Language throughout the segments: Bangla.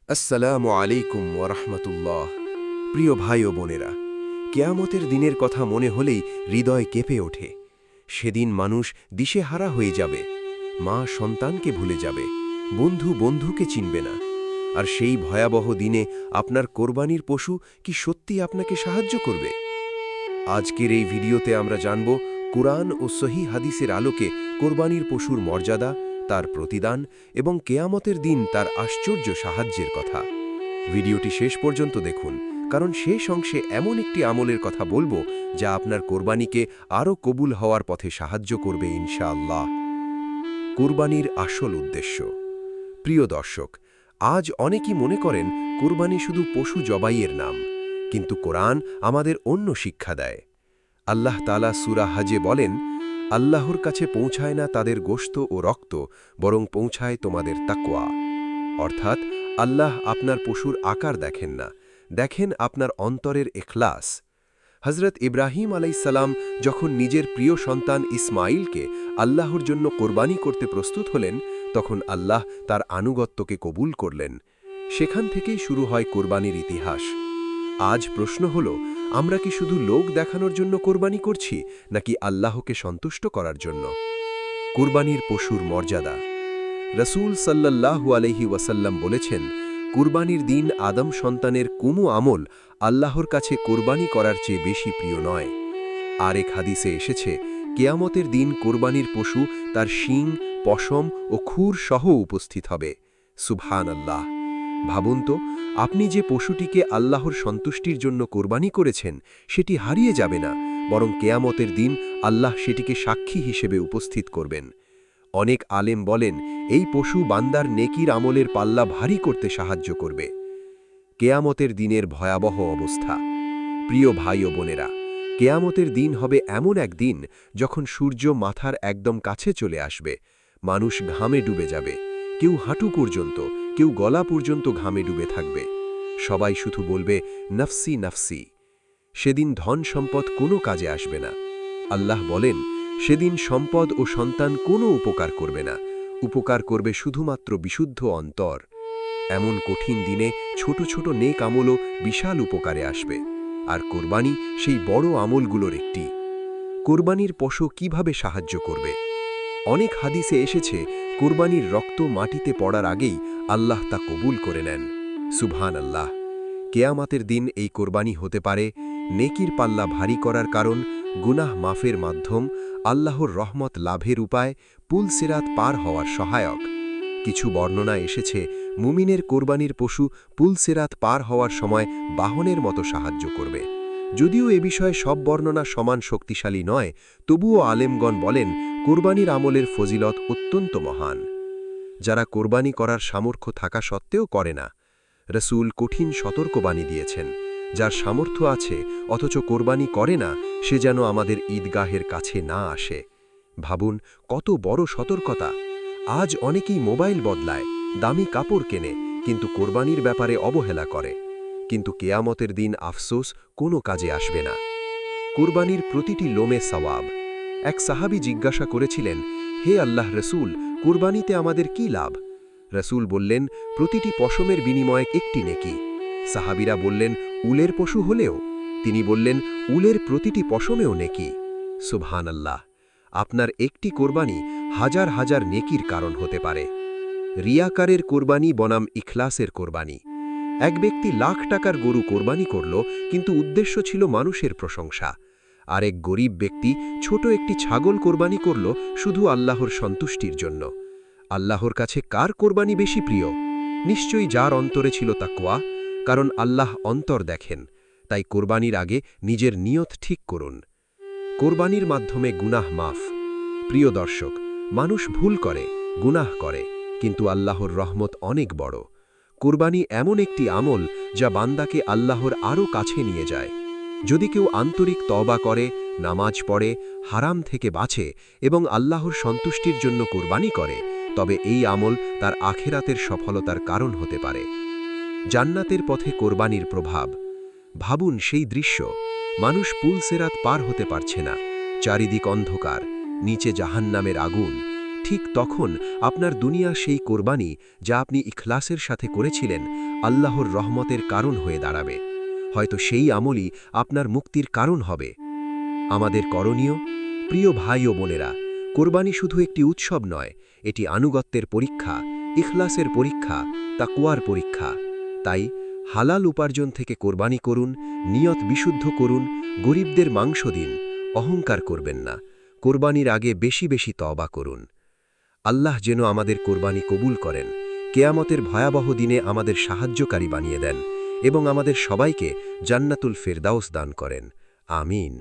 আসসালামু আলাইকুম ওরহমতুল্লাহ। প্রিয় ভাই ও বোনেরা, কেয়ামতের দিনের কথা মনে হলেই হৃদয় কেঁপে ওঠে। সেদিন মানুষ দিশেহারা হয়ে যাবে, মা সন্তানকে ভুলে যাবে, বন্ধু বন্ধুকে চিনবে না। আর সেই ভয়াবহ দিনে আপনার কোরবানির পশু কি সত্যি আপনাকে সাহায্য করবে? আজকের এই ভিডিওতে আমরা জানব কুরআন ও সহি হাদিসের আলোকে কোরবানির পশুর মর্যাদা, তার প্রতিদান এবং কেয়ামতের দিন তার আশ্চর্য সাহায্যের কথা। ভিডিওটি শেষ পর্যন্ত দেখুন, কারণ শেষ অংশে এমন একটি আমলের কথা বলবো যা আপনার কোরবানিকে আরও কবুল হওয়ার পথে সাহায্য করবে ইনশাআল্লাহ। কুরবানির আসল উদ্দেশ্য। প্রিয় দর্শক, আজ অনেকেই মনে করেন কুরবানি শুধু পশু জবাইয়ের নাম, কিন্তু কোরআন আমাদের অন্য শিক্ষা দেয়। আল্লাহ তাআলা সূরা হজে বলেন, আল্লাহর কাছে পৌঁছায় না তাদের গোশত ও রক্ত, বরং পৌঁছায় তোমাদের তাকওয়া। অর্থাৎ আল্লাহ আপনার পশুর আকার দেখেন না, দেখেন আপনার অন্তরের ইখলাস। হজরত ইব্রাহিম আলাইসাল্লাম যখন নিজের প্রিয় সন্তান ইসমাইলকে আল্লাহর জন্য কোরবানি করতে প্রস্তুত হলেন, তখন আল্লাহ তার আনুগত্যকে কবুল করলেন। সেখান থেকেই শুরু হয় কোরবানির ইতিহাস। আজ প্রশ্ন হল, আমরা কি শুধু লোক দেখানোর জন্য কোরবানি করছি, নাকি আল্লাহকে সন্তুষ্ট করার জন্য? কুরবানির পশুর মর্যাদা। রসূল সাল্লাল্লাহু আলাইহি ওয়াসাল্লাম বলেছেন, কুরবানির দিন আদম সন্তানের কুমু আমল আল্লাহর কাছে কোরবানি করার চেয়ে বেশি প্রিয় নয়। আরেক হাদিসে এসেছে, কেয়ামতের দিন কোরবানির পশু তার শিং, পশম ও খুর সহ উপস্থিত হবে। সুবহানাল্লাহ! ভাবুন তো, আপনি যে পশুটিকে আল্লাহর সন্তুষ্টির জন্য কোরবানি করেছেন সেটি হারিয়ে যাবে না, বরং কেয়ামতের দিন আল্লাহ সেটিকে সাক্ষী হিসেবে উপস্থিত করবেন। অনেক আলেম বলেন, এই পশু বান্দার নেকির আমলের পাল্লা ভারী করতে সাহায্য করবে। কেয়ামতের দিনের ভয়াবহ অবস্থা। প্রিয় ভাই ও বোনেরা, কেয়ামতের দিন হবে এমন এক দিন যখন সূর্য মাথার একদম কাছে চলে আসবে। মানুষ ঘামে ডুবে যাবে, কেউ হাঁটু পর্যন্ত, কেউ গলা পর্যন্ত ঘামে ডুবে থাকবে। সবাই শুধু বলবে, নফসি নফসি। সেদিন ধন সম্পদ কোনো কাজে আসবে না। আল্লাহ বলেন, সেদিন সম্পদ ও সন্তান কোনো উপকার করবে না, উপকার করবে শুধুমাত্র বিশুদ্ধ অন্তর। এমন কঠিন দিনে ছোট ছোট নেক আমলও বিশাল উপকারে আসবে, আর কোরবানি সেই বড় আমলগুলোর একটি। কোরবানির পশু কিভাবে সাহায্য করবে? অনেক হাদিসে এসেছে, কোরবানির রক্ত মাটিতে পড়ার আগেই আল্লাহ তা কবুল করে নেন। সুবহানাল্লাহ! কেয়ামতের দিন এই কোরবানি হতে পারে নেকির পাল্লা ভারী করার কারণ, গুনাহ মাফের মাধ্যম, আল্লাহর রহমত লাভের উপায়, পুল সিরাত পার হওয়ার সহায়ক। কিছু বর্ণনা এসেছে, মুমিনের কোরবানির পশু পুল সিরাত পার হওয়ার সময় বাহনের মতো সাহায্য করবে। যদিও এ বিষয়ে সব বর্ণনা সমান শক্তিশালী নয়, তবুও আলেমগণ বলেন, কোরবানির আমলের ফজিলত অত্যন্ত মহান। যারা কোরবানি করার সামর্থ্য থাকা সত্ত্বেও করে না, রসূল কঠিন সতর্কবাণী দিয়েছেন, যার সামর্থ্য আছে অথচ কোরবানি করে না, সে যেন আমাদের ঈদগাহের কাছে না আসে। ভাবুন, কত বড় সতর্কতা! আজ অনেকেই মোবাইল বদলায়, দামি কাপড় কেনে, কিন্তু কোরবানির ব্যাপারে অবহেলা করে। কিন্তু কেয়ামতের দিন আফসোস কোনো কাজে আসবে না। কোরবানির প্রতিটি লোমে সওয়াব। এক সাহাবী জিজ্ঞাসা করেছিলেন, হে আল্লাহ রসূল, কোরবানিতে আমাদের কি লাভ? রসূল বললেন, প্রতিটি পশমের বিনিময়ে একটি নেকি। সাহাবীরা বললেন, উলের পশু হলেও? তিনি বললেন, উলের প্রতিটি পশমেও নেকি। সুবহানাল্লাহ! আপনার একটি কোরবানি হাজার হাজার নেকির কারণ হতে পারে। রিয়াকারের কোরবানি বনাম ইখলাসের কোরবানি। এক ব্যক্তি লাখ টাকার গরু কোরবানি করল, কিন্তু উদ্দেশ্য ছিল মানুষের প্রশংসা। আর এক গরিব ব্যক্তি ছোট একটি ছাগল কোরবানি করল শুধু আল্লাহর সন্তুষ্টির জন্য। আল্লাহর কাছে কার কোরবানি বেশি প্রিয়? নিশ্চয়ই যার অন্তরে ছিল তাকওয়া, কারণ আল্লাহ অন্তর দেখেন। তাই কোরবানির আগে নিজের নিয়ত ঠিক করুন। কোরবানির মাধ্যমে গুনাহ মাফ। প্রিয় দর্শক, মানুষ ভুল করে, গুনাহ করে, কিন্তু আল্লাহর রহমত অনেক বড়। কোরবানি এমন একটি আমল যা বান্দাকে আল্লাহর আরও কাছে নিয়ে যায়। যদি কেউ আন্তরিক তওবা করে, নামাজ পড়ে, হারাম থেকে বাঁচে এবং আল্লাহর সন্তুষ্টির জন্য কোরবানি করে, তবে এই আমল তার আখেরাতের সফলতার কারণ হতে পারে। জান্নাতের পথে কোরবানির প্রভাব। ভাবুন সেই দৃশ্য, মানুষ পুল সিরাত পার হতে পারছে না, চারিদিক অন্ধকার, নিচে জাহান্নামের আগুন, ঠিক তখন আপনার দুনিয়া সেই কোরবানি যা আপনি ইখলাসের সাথে করেছিলেন আল্লাহর রহমতের কারণ হয়ে দাঁড়াবে। হয়তো সেই আমলই আপনার মুক্তির কারণ হবে। আমাদের করণীয়, প্রিয় ভাই ও বোনেরা, কোরবানি শুধু একটি উৎসব নয়, এটি আনুগত্যের পরীক্ষা, ইখলাসের পরীক্ষা, তাকওয়ার পরীক্ষা। তাই হালাল উপার্জন থেকে কোরবানি করুন, নিয়ত বিশুদ্ধ করুন, গরিবদের মাংস দিন, অহংকার করবেন না। কোরবানির আগে বেশি বেশি তওবা করুন। আল্লাহ যেন আমাদের কোরবানি কবুল করেন, কেয়ামতের ভয়াবহ দিনে আমাদের সাহায্যকারী বানিয়ে দেন এবং আমাদের সবাইকে জান্নাতুল ফেরদাউস দান করেন। আমিন।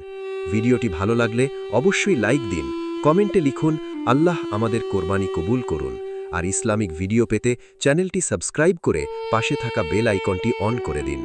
ভিডিওটি ভালো লাগলে অবশ্যই লাইক দিন, কমেন্টে লিখুন আল্লাহ আমাদের কোরবানি কবুল করুন। আর ইসলামিক ভিডিও পেতে চ্যানেলটি সাবস্ক্রাইব করে পাশে থাকা বেল আইকনটি অন করে দিন।